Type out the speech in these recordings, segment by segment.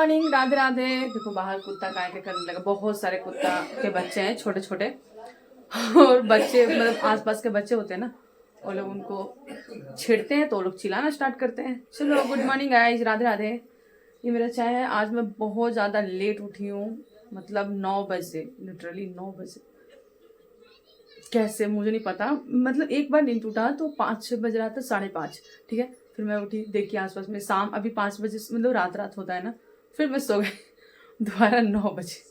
Morning, Radhe Radhe. देखो बाहर कुत्ता काय के करने लगा, बहुत सारे कुत्ता के बच्चे हैं छोटे छोटे। और बच्चे मतलब आसपास के बच्चे होते हैं ना, वो लोग उनको छेड़ते हैं तो वो लोग चिल्लाना स्टार्ट करते हैं। चलो good morning guys, Radhe Radhe. ये मेरा चाय है। आज मैं बहुत ज़्यादा लेट उठी हूँ, मतलब 9 बजे, लिटरली 9 बजे। कैसे मुझे नहीं पता, मतलब एक बार नींद टूटा तो 5 बज रहा था, 5:30, ठीक है। फिर मैं उठी, देखी आसपास में शाम, अभी 5 बजे मतलब रात रात होता है ना। फिर मैं सो गई दोबारा 9 बजे।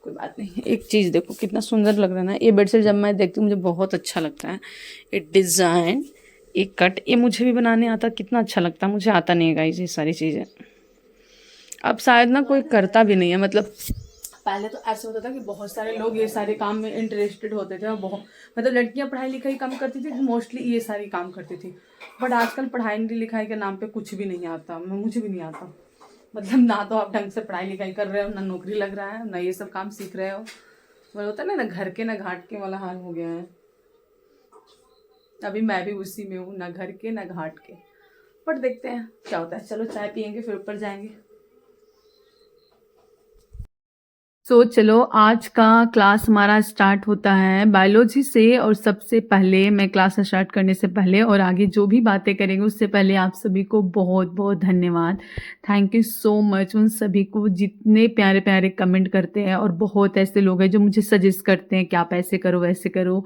कोई बात नहीं। एक चीज़ देखो कितना सुंदर लग रहा है ना ये बेडशीट। जब मैं देखती हूँ मुझे बहुत अच्छा लगता है ये डिज़ाइन, एक कट, ये मुझे भी बनाने आता। कितना अच्छा लगता है, मुझे आता नहीं है गाइस ये सारी चीज़ें। अब शायद ना कोई करता भी नहीं है, मतलब पहले तो ऐसा होता था कि बहुत सारे लोग ये सारे काम में इंटरेस्टेड होते थे और बहुत मतलब लड़कियां पढ़ाई लिखाई कम करती थी, मोस्टली ये सारी काम करती थी। बट आजकल पढ़ाई लिखाई के नाम पे कुछ भी नहीं आता, मुझे भी नहीं आता। मतलब ना तो आप ढंग से पढ़ाई लिखाई कर रहे हो, ना नौकरी लग रहा है, ना ये सब काम सीख रहे हो। मतलब होता है ना घर के ना घाट के वाला हाल हो गया है। अभी मैं भी उसी में हूँ, ना घर के ना घाट के। बट देखते हैं क्या होता है। चलो चाय पियेंगे फिर ऊपर जाएंगे। चलो आज का क्लास हमारा स्टार्ट होता है बायोलॉजी से। और सबसे पहले मैं क्लास स्टार्ट करने से पहले और आगे जो भी बातें करेंगे उससे पहले आप सभी को बहुत बहुत धन्यवाद। थैंक यू सो मच उन सभी को जितने प्यारे प्यारे कमेंट करते हैं। और बहुत ऐसे लोग हैं जो मुझे सजेस्ट करते हैं कि आप ऐसे करो वैसे करो।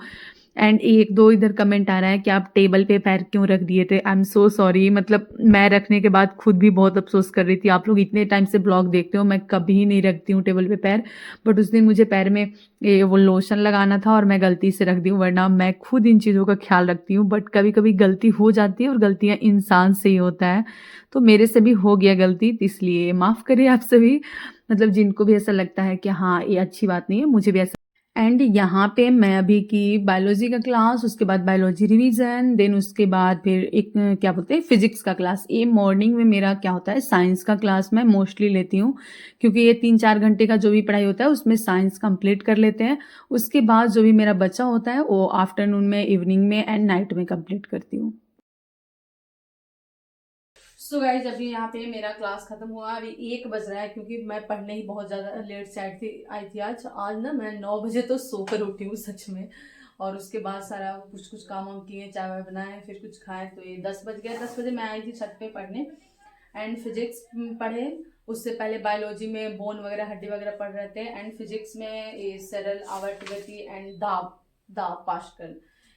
एंड एक दो इधर कमेंट आ रहा है कि आप टेबल पे पैर क्यों रख दिए थे। आई एम सो सॉरी, मतलब मैं रखने के बाद खुद भी बहुत अफसोस कर रही थी। आप लोग इतने टाइम से ब्लॉग देखते हो, मैं कभी नहीं रखती हूँ टेबल पे पैर। बट उस दिन मुझे पैर में ये वो लोशन लगाना था और मैं गलती से रख दी हूँ। वरना मैं खुद इन चीज़ों का ख्याल रखती हूँ, बट कभी कभी गलती हो जाती है और गलतियाँ इंसान से ही होता है। तो मेरे से भी हो गया गलती, इसलिए माफ़ करिए आप सभी। मतलब जिनको भी ऐसा लगता है कि हाँ ये अच्छी बात नहीं है, मुझे भी ऐसा। एंड यहाँ पे मैं अभी की बायोलॉजी का क्लास, उसके बाद बायोलॉजी रिवीजन, देन उसके बाद फिर एक क्या बोलते हैं फिजिक्स का क्लास। ये मॉर्निंग में मेरा क्या होता है साइंस का क्लास मैं मोस्टली लेती हूँ, क्योंकि ये 3-4 घंटे का जो भी पढ़ाई होता है उसमें साइंस कंप्लीट कर लेते हैं। उसके बाद जो भी मेरा बचा होता है वो आफ्टरनून में, इवनिंग में एंड नाइट में कंप्लीट करती हूँ। सो गाइज अभी यहाँ पे मेरा क्लास खत्म हुआ, अभी 1 बज रहा है, क्योंकि मैं पढ़ने ही बहुत ज़्यादा लेट से आई थी आज ना मैं 9 बजे तो सोकर उठी हूँ सच में। और उसके बाद सारा कुछ काम वाम किए, चाय वाय बनाए, फिर कुछ खाए, तो ये 10 बज गया। 10 बजे मैं आई थी छत पे पढ़ने एंड फिजिक्स पढ़े। उससे पहले बायोलॉजी में बोन वगैरह हड्डी वगैरह पढ़ रहे थे एंड फिजिक्स में ये सरल आवर्त गति एंड दाब दाब पास्कल,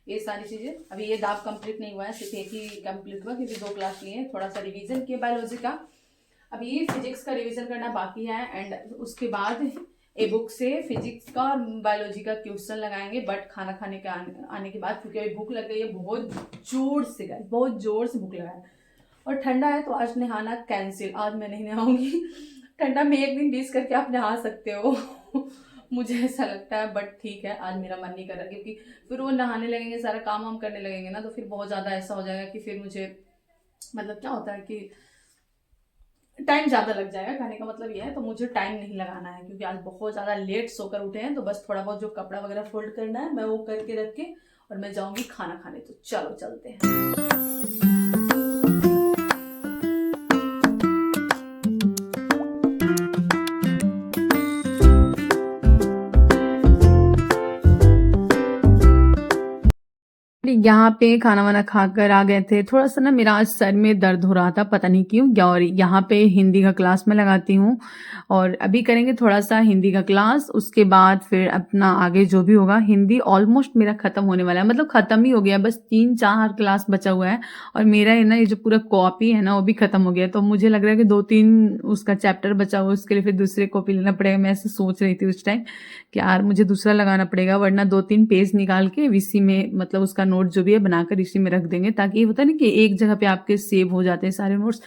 ये सारी चीज़ें। अभी ये दाब कंप्लीट नहीं हुआ है, सिर्फ एक ही कंप्लीट हुआ क्योंकि 2 क्लास लिए हैं। थोड़ा सा रिवीजन किया बायोलॉजी का, अभी ये फिजिक्स का रिवीजन करना बाकी है। एंड उसके बाद ए बुक से फिजिक्स का और बायोलॉजी का क्वेश्चन लगाएंगे, बट खाना खाने के आने के बाद, क्योंकि अभी भूख लग गई है बहुत जोर से, गाइस बहुत जोर से भूख लगा है। और ठंडा है तो आज नहाना कैंसिल, आज मैं नहीं नहाऊंगी। ठंडा में एक दिन 20 करके आप नहा सकते हो। मुझे ऐसा लगता है, बट ठीक है आज मेरा मन नहीं कर रहा, क्योंकि फिर वो नहाने लगेंगे, सारा काम वाम करने लगेंगे ना, तो फिर बहुत ज़्यादा ऐसा हो जाएगा कि फिर मुझे मतलब क्या होता है कि टाइम ज़्यादा लग जाएगा। कहने का मतलब ये है, तो मुझे टाइम नहीं लगाना है, क्योंकि आज बहुत ज़्यादा लेट सोकर उठे हैं। तो बस थोड़ा बहुत जो कपड़ा वगैरह फोल्ड करना है मैं वो करके रख के और मैं जाऊँगी खाना खाने। तो चलो चलते हैं। यहाँ पे खाना वाना खाकर आ गए थे। थोड़ा सा ना मेरा आज सर में दर्द हो रहा था, पता नहीं क्यों। और यहाँ पे हिंदी का क्लास मैं लगाती हूँ और अभी करेंगे थोड़ा सा हिंदी का क्लास। उसके बाद फिर अपना आगे जो भी होगा। हिंदी ऑलमोस्ट मेरा खत्म होने वाला है, मतलब खत्म ही हो गया, बस 3-4 क्लास बचा हुआ है। और मेरा है ना ये जो पूरा कॉपी है ना वो भी खत्म हो गया। तो मुझे लग रहा है कि 2-3 उसका चैप्टर बचा हुआ, उसके लिए फिर दूसरे कॉपी लेना पड़ेगा। मैं ऐसे सोच रही थी उस टाइम कि यार मुझे दूसरा लगाना पड़ेगा, वरना 2-3 पेज निकाल के इसी में, मतलब उसका नोट जो भी है बनाकर इसी में रख देंगे, ताकि ये होता है ना कि एक जगह पे आपके सेव हो जाते हैं सारे नोट्स।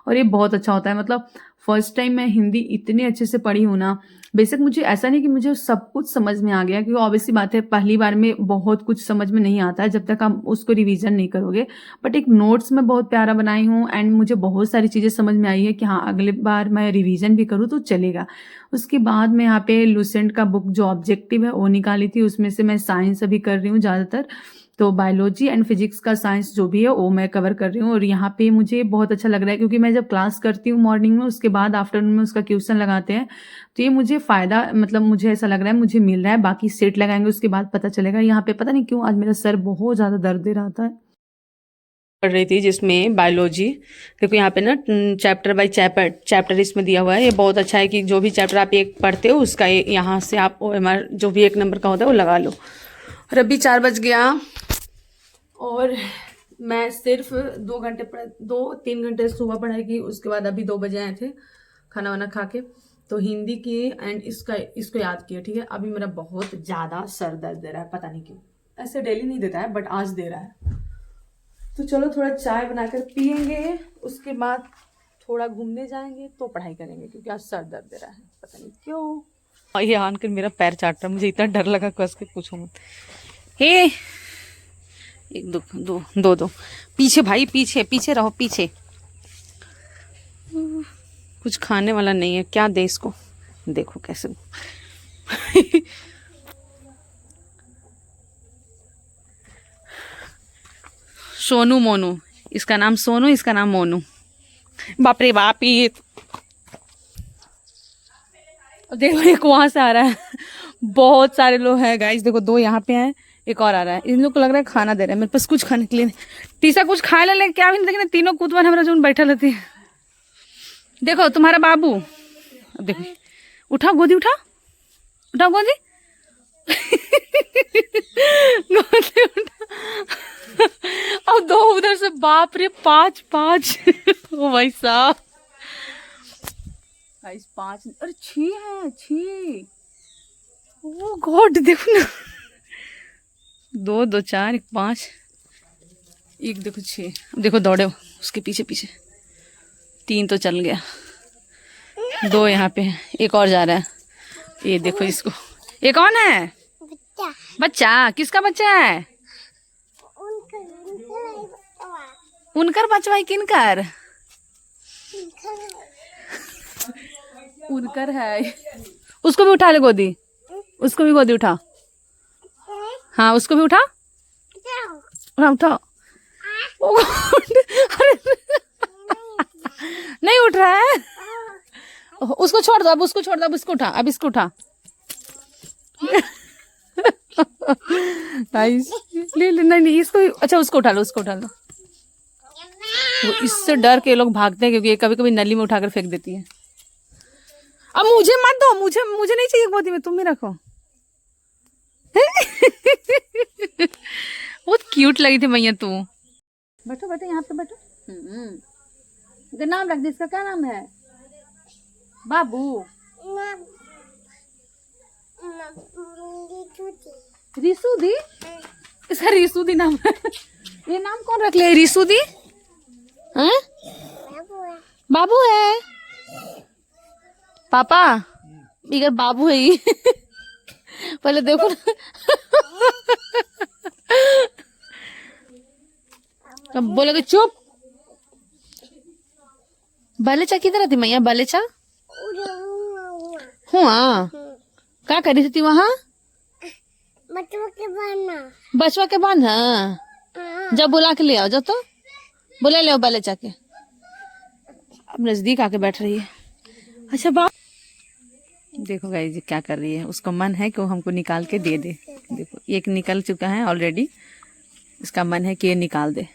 और ये बहुत अच्छा होता है। मतलब फर्स्ट टाइम मैं हिंदी इतने अच्छे से पढ़ी हूँ ना। बेशक मुझे ऐसा नहीं कि मुझे सब कुछ समझ में आ गया, क्योंकि ऑब्वियसली बात है पहली बार में बहुत कुछ समझ में नहीं आता है जब तक आप उसको रिवीजन नहीं करोगे। बट एक नोट्स में बहुत प्यारा बनाई हूँ एंड मुझे बहुत सारी चीज़ें समझ में आई है कि हाँ अगले बार मैं रिवीजन भी करूँ तो चलेगा। उसके बाद मैं यहाँ पे लुसेंट का बुक जो ऑब्जेक्टिव है वो निकाली थी, उसमें से मैं साइंस अभी कर रही हूँ ज़्यादातर। तो बायोलॉजी एंड फिजिक्स का साइंस जो भी है वो मैं कवर कर रही हूँ। और यहाँ पे मुझे बहुत अच्छा लग रहा है क्योंकि मैं जब क्लास करती हूँ मॉर्निंग में, उसके बाद आफ्टरनून में उसका ट्यूशन लगाते हैं, तो ये मुझे फ़ायदा, मतलब मुझे ऐसा लग रहा है मुझे मिल रहा है। बाकी सेट लगाएंगे उसके बाद पता चलेगा। यहाँ पे पता नहीं क्यों आज मेरा सर बहुत ज़्यादा दर्द दे रहा था। पढ़ रही थी जिसमें बायोलॉजी, देखो यहाँ पे ना चैप्टर बाय चैप्टर इसमें दिया हुआ है। ये बहुत अच्छा है कि जो भी चैप्टर आप एक पढ़ते हो उसका यहाँ से आप OMR जो भी 1 नंबर का होता है वो लगा लो। और अभी 4 बज गया और मैं सिर्फ 2-3 घंटे सुबह पढ़ाई की। उसके बाद अभी 2 बजे आए थे खाना वाना खा के, तो हिंदी की एंड इसको याद किया। ठीक है, अभी मेरा बहुत ज़्यादा सर दर्द दे रहा है, पता नहीं क्यों। ऐसे डेली नहीं देता है बट आज दे रहा है। तो चलो थोड़ा चाय बनाकर पियेंगे, उसके बाद थोड़ा घूमने जाएंगे तो पढ़ाई करेंगे क्योंकि आज सर दर्द दे रहा है, पता नहीं क्यों। और ये आनकर मेरा पैर चाट रहा है, मुझे इतना डर लगा कस के पूछो मत। हे 1 2 2 पीछे भाई, पीछे रहो, पीछे। कुछ खाने वाला नहीं है, क्या दे इसको, देखो कैसे। सोनू मोनू, इसका नाम सोनू, इसका नाम मोनू। बाप रे बाप, ये देखो एक वहां से आ रहा है। बहुत सारे लोग हैं गाइस, देखो 2 यहाँ पे हैं, एक और आ रहा है। इन लोग को लग रहा है खाना दे रहे हैं, मेरे पास कुछ खाने के लिए। टीसा कुछ खा ले क्या भी नहीं, लेकिन तीनों कुतवन हमारा जो बैठा रहती है। देखो तुम्हारा बाबू, अब देखो, उठाओ गोदी, उठाओ गोदी। गोदी उठा। और 2 उधर से, बाप रे 5 ओ भाई साहब, 5, अरे 6 है, 6। ओ गॉड, देखो ना, 2 2 4 1 5, एक देखो 6। देखो दौड़े उसके पीछे 3 तो चल गया, 2 यहाँ पे है, एक और जा रहा है। ये देखो इसको, ये कौन है? बच्चा। किसका बच्चा है? उनकर बचवा है, किनकर? उनकर है। उसको भी उठा ले गोदी, उसको भी गोदी उठा। हाँ उसको भी उठा, उठा। नहीं उठ रहा है, उसको छोड़ दो, अब उसको छोड़ दो, अब इसको उठा, अब इसको उठा। ले नहीं इसको, अच्छा उसको उठा लो, उसको उठा लो। वो इससे डर के लोग भागते हैं क्योंकि ये कभी कभी नली में उठाकर फेंक देती है। अब मुझे मत दो, मुझे नहीं चाहिए गोदी में, तुम ही रखो। बहुत क्यूट लगी थी मैया तू। बैठो यहाँ पे बैठो। नाम रख दे, इसका क्या नाम है? बाबू। रिसुदी, इसका रिसुदी नाम है। ये नाम कौन रख ले? रिसुदी बाबू है। पापा इधर बाबू है ये। पहले देखो अब बोलोगे चुप। बालेचा किधर थी मैया? बालेचा हुआ क्या कर रही थी वहाँ? बचवा के बांध। जब बुला के ले आओ, जब तो बुला ले आओ बालेचा के। अब नजदीक आके बैठ रही है। अच्छा बाप, देखो गाइस जी क्या कर रही है। उसको मन है कि वो हमको निकाल के दे दे। देखो एक निकल चुका है ऑलरेडी, इसका मन है कि ये निकाल दे।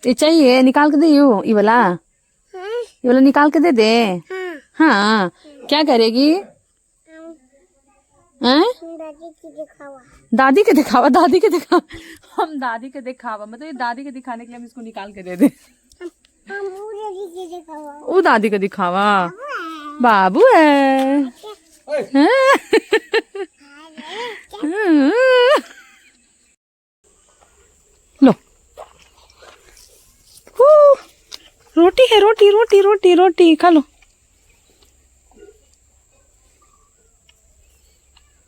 ये चाहिए, निकाल के दे। ये वाला निकाल के दे दे। हाँ क्या करेगी? दादी के दिखावा, दादी के दिखावा। हम दादी के दिखावा, मतलब ये दादी के दिखाने के लिए हम इसको निकाल के दे दे। वो दादी का दिखावा, बाबू है। लो रोटी है, रोटी रोटी रोटी रोटी खा लो।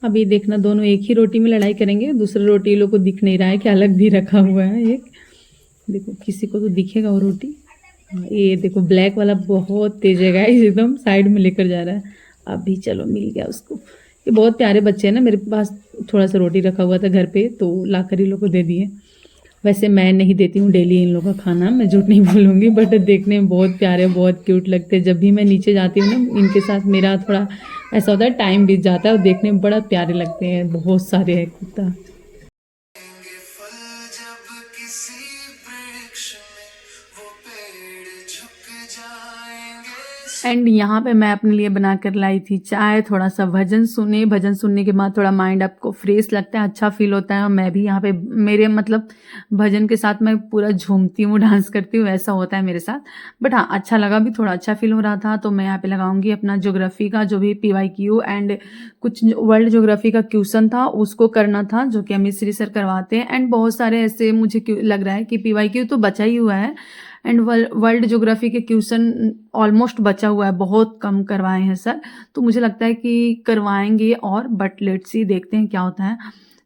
अभी देखना दोनों एक ही रोटी में लड़ाई करेंगे। दूसरा रोटी ये लोग को दिख नहीं रहा है कि अलग भी रखा हुआ है एक। देखो किसी को तो दिखेगा वो रोटी। ये देखो ब्लैक वाला बहुत तेज है गाइस, एकदम साइड में लेकर जा रहा है। अभी चलो मिल गया उसको। ये बहुत प्यारे बच्चे हैं ना, मेरे पास थोड़ा सा रोटी रखा हुआ था घर पे तो लाकर इन लोगों को दे दिए। वैसे मैं नहीं देती हूँ डेली इन लोगों का खाना, मैं झूठ नहीं बोलूँगी, बट देखने में बहुत प्यारे बहुत क्यूट लगते हैं। जब भी मैं नीचे जाती हूँ ना इनके साथ मेरा थोड़ा ऐसा होता है टाइम बीत जाता है और देखने में बड़ा प्यारे लगते हैं। बहुत सारे हैं कुत्ता। एंड यहाँ पे मैं अपने लिए बना कर लाई थी चाय, थोड़ा सा भजन सुने। भजन सुनने के बाद थोड़ा माइंड आपको फ्रेश लगता है, अच्छा फील होता है। और मैं भी यहाँ पे मेरे मतलब भजन के साथ मैं पूरा झूमती हूँ, डांस करती हूँ, ऐसा होता है मेरे साथ। बट हाँ, अच्छा लगा, भी थोड़ा अच्छा फील हो रहा था। तो मैं यहाँ पे लगाऊंगी अपना ज्योग्राफी का जो भी PYQ एंड कुछ वर्ल्ड ज्योग्राफी का क्वेश्चन था उसको करना था, जो कि अमित श्री सर करवाते हैं। एंड बहुत सारे ऐसे मुझे लग रहा है कि PYQ तो बचा ही हुआ है एंड वर्ल्ड ज्योग्राफी के क्वेश्चन ऑलमोस्ट बचा हुआ है, बहुत कम करवाए हैं सर। तो मुझे लगता है कि करवाएंगे और, बट लेट्स सी, देखते हैं क्या होता है।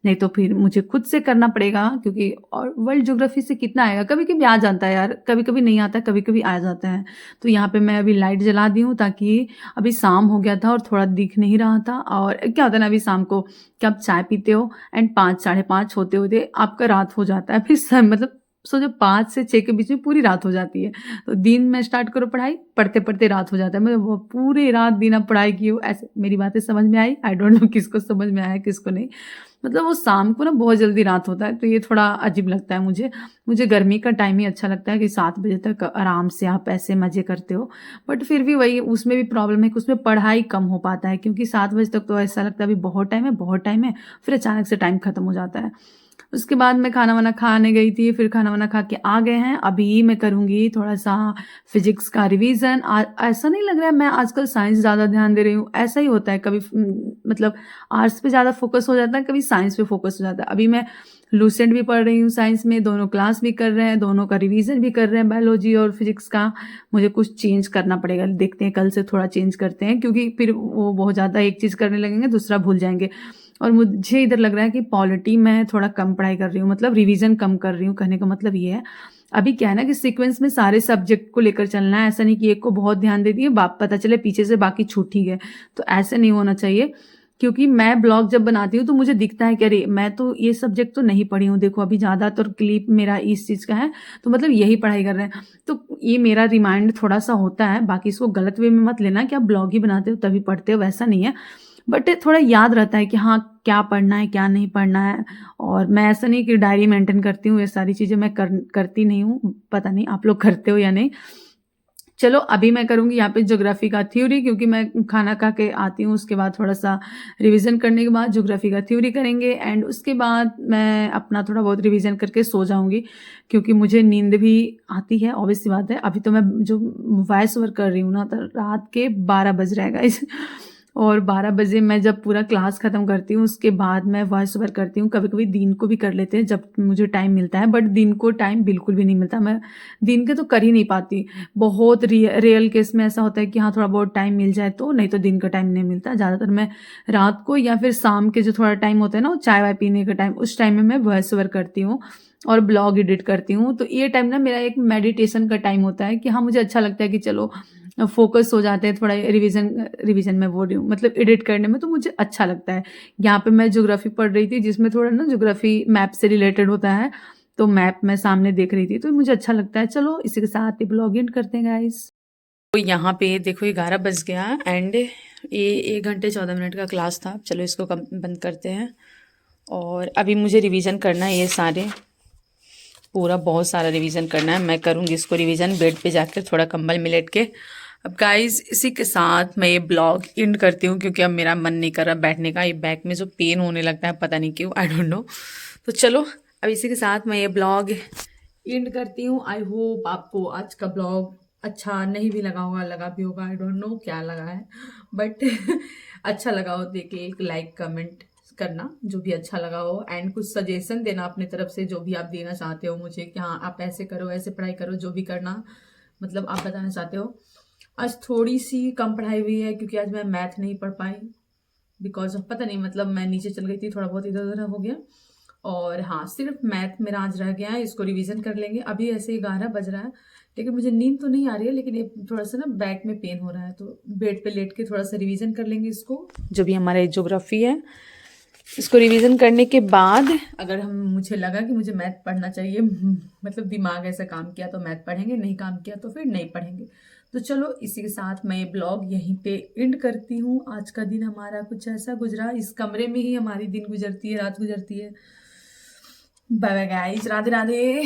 नहीं तो फिर मुझे खुद से करना पड़ेगा, क्योंकि और वर्ल्ड ज्योग्राफी से कितना आएगा, कभी कभी आ जाता है यार, कभी कभी नहीं आता, कभी कभी आ जाता है। तो यहाँ पे मैं अभी लाइट जला दी हूँ ताकि अभी शाम हो गया था और थोड़ा दिख नहीं रहा था। और क्या होता है ना, अभी शाम को क्या आप चाय पीते हो एंड 5 साढ़े 5 होते होते आपका रात हो जाता है। फिर मतलब सोचो 5 से 6 के बीच में पूरी रात हो जाती है। तो दिन में स्टार्ट करो पढ़ाई, पढ़ते पढ़ते रात हो जाता है। मैं वो पूरी रात दिन अब पढ़ाई की हूँ। ऐसे मेरी बातें समझ में आई? आई डोंट नो किसको समझ में आया किसको नहीं। मतलब वो शाम को ना बहुत जल्दी रात होता है, तो ये थोड़ा अजीब लगता है मुझे गर्मी का टाइम ही अच्छा लगता है कि 7 बजे तक आराम से आप ऐसे मजे करते हो। बट फिर भी वही, उसमें भी प्रॉब्लम है कि उसमें पढ़ाई कम हो पाता है, क्योंकि 7 बजे तक तो ऐसा लगता है अभी बहुत टाइम है बहुत टाइम है, फिर अचानक से टाइम खत्म हो जाता है। उसके बाद मैं खाना वाना खाने गई थी, फिर खाना वाना खा के आ गए हैं। अभी मैं करूँगी थोड़ा सा फिजिक्स का रिवीजन। ऐसा नहीं लग रहा है मैं आजकल साइंस ज़्यादा ध्यान दे रही हूँ, ऐसा ही होता है कभी मतलब आर्ट्स पे ज़्यादा फोकस हो जाता है, कभी साइंस पे फोकस हो जाता है। अभी मैं लूसेंट भी पढ़ रही हूँ साइंस में, दोनों क्लास भी कर रहे हैं, दोनों का रिवीजन भी कर रहे हैं, बायोलॉजी और फिजिक्स का। मुझे कुछ चेंज करना पड़ेगा, देखते हैं कल से थोड़ा चेंज करते हैं, क्योंकि फिर वो बहुत ज़्यादा एक चीज़ करने लगेंगे दूसरा भूल जाएंगे। और मुझे इधर लग रहा है कि पॉलिटी में थोड़ा कम पढ़ाई कर रही हूँ, मतलब रिवीजन कम कर रही हूँ। कहने का मतलब ये है, अभी क्या है ना कि सीक्वेंस में सारे सब्जेक्ट को लेकर चलना है। ऐसा नहीं कि एक को बहुत ध्यान दे दिए, पता चले पीछे से बाकी छूट ही गए, तो ऐसे नहीं होना चाहिए। क्योंकि मैं ब्लॉग जब बनाती हूँ तो मुझे दिखता है कि अरे मैं तो ये सब्जेक्ट तो नहीं पढ़ी हूँ, देखो अभी ज़्यादातर क्लिप मेरा इस चीज़ का है, तो मतलब यही पढ़ाई कर रहे हैं। तो ये मेरा रिमाइंड थोड़ा सा होता है। बाकी इसको गलत वे में मत लेना कि आप ब्लॉग ही बनाते हो तभी पढ़ते हो, वैसा नहीं है। बट थोड़ा याद रहता है कि हाँ क्या पढ़ना है क्या नहीं पढ़ना है। और मैं ऐसा नहीं कि डायरी मेंटेन करती हूँ, ये सारी चीज़ें मैं करती नहीं हूँ। पता नहीं आप लोग करते हो या नहीं। चलो अभी मैं करूँगी यहाँ पे ज्योग्राफी का थ्योरी, क्योंकि मैं खाना खा के आती हूँ, उसके बाद थोड़ा सा रिवीजन करने के बाद ज्योग्राफी का थ्योरी करेंगे। एंड उसके बाद मैं अपना थोड़ा बहुत रिवीजन करके सो जाऊँगी, क्योंकि मुझे नींद भी आती है, ऑब्वियस सी बात है। अभी तो मैं जो वॉइस ओवर कर रही हूँ ना, तो रात के 12 बज रहे हैं गाइस। और 12 बजे मैं जब पूरा क्लास ख़त्म करती हूँ उसके बाद मैं वॉइस ओवर करती हूँ। कभी कभी दिन को भी कर लेते हैं जब मुझे टाइम मिलता है, बट दिन को टाइम बिल्कुल भी नहीं मिलता, मैं दिन के तो कर ही नहीं पाती। बहुत रियल केस में ऐसा होता है कि हाँ थोड़ा बहुत टाइम मिल जाए तो, नहीं तो दिन का टाइम नहीं मिलता। ज़्यादातर मैं रात को या फिर शाम के जो थोड़ा टाइम होता है ना, वो चाय वाय पीने का टाइम, उस टाइम में मैं वॉइस ओवर करती हूँ और ब्लॉग एडिट करती हूँ। तो ये टाइम ना मेरा एक मेडिटेशन का टाइम होता है कि हाँ मुझे अच्छा लगता है कि चलो फोकस हो जाते हैं थोड़ा रिवीजन में, बोल रही हूँ मतलब एडिट करने में, तो मुझे अच्छा लगता है। यहाँ पे मैं ज्योग्राफी पढ़ रही थी जिसमें थोड़ा ना ज्योग्राफी मैप से रिलेटेड होता है, तो मैप मैं सामने देख रही थी, तो मुझे अच्छा लगता है। चलो इसी के साथ ही ब्लॉग एंड करते हैं गाइस। तो यहाँ पे देखो 11 बज गया एंड ये 1 घंटे 14 मिनट का क्लास था। चलो इसको बंद करते हैं। और अभी मुझे रिवीजन करना है, ये सारे पूरा बहुत सारा रिवीजन करना है। मैं करूँगी इसको रिवीजन बेड पे जाकर थोड़ा कंबल में लेट के। अब गाइस इसी के साथ मैं ये ब्लॉग एंड करती हूँ, क्योंकि अब मेरा मन नहीं कर रहा बैठने का। ये बैक में जो पेन होने लगता है पता नहीं क्यों, आई डोंट नो। तो चलो अब इसी के साथ मैं ये ब्लॉग एंड करती हूँ। आई होप आपको आज का ब्लॉग अच्छा नहीं भी लगा होगा, लगा भी होगा, आई डोंट नो क्या लगा है, बट अच्छा लगा हो देखिए एक लाइक कमेंट करना जो भी अच्छा लगा हो, एंड कुछ सजेशन देना अपनी तरफ से जो भी आप देना चाहते हो मुझे, कि हाँ आप ऐसे करो ऐसे पढ़ाई करो, जो भी करना मतलब आप बताना चाहते हो। आज थोड़ी सी कम पढ़ाई हुई है क्योंकि आज मैं मैथ नहीं पढ़ पाई, बिकॉज पता नहीं मतलब मैं नीचे चल गई थी, थोड़ा बहुत इधर उधर हो गया। और हाँ, सिर्फ मैथ मेरा आज रह गया है, इसको रिवीजन कर लेंगे। अभी ऐसे 11 बज रहा है, लेकिन मुझे नींद तो नहीं आ रही है, लेकिन ये थोड़ा सा ना बैक में पेन हो रहा है, तो बेड पे लेट के थोड़ा सा रिवीजन कर लेंगे इसको। जो भी हमारा ज्योग्राफी है, इसको रिवीजन करने के बाद अगर मुझे लगा कि मुझे मैथ पढ़ना चाहिए, मतलब दिमाग ऐसा काम किया तो मैथ पढ़ेंगे, नहीं काम किया तो फिर नहीं पढ़ेंगे। तो चलो इसी के साथ मैं ये ब्लॉग यहीं पे एंड करती हूँ। आज का दिन हमारा कुछ ऐसा गुजरा, इस कमरे में ही हमारी दिन गुजरती है, रात गुजरती है। Bye bye guys, Radhe Radhe.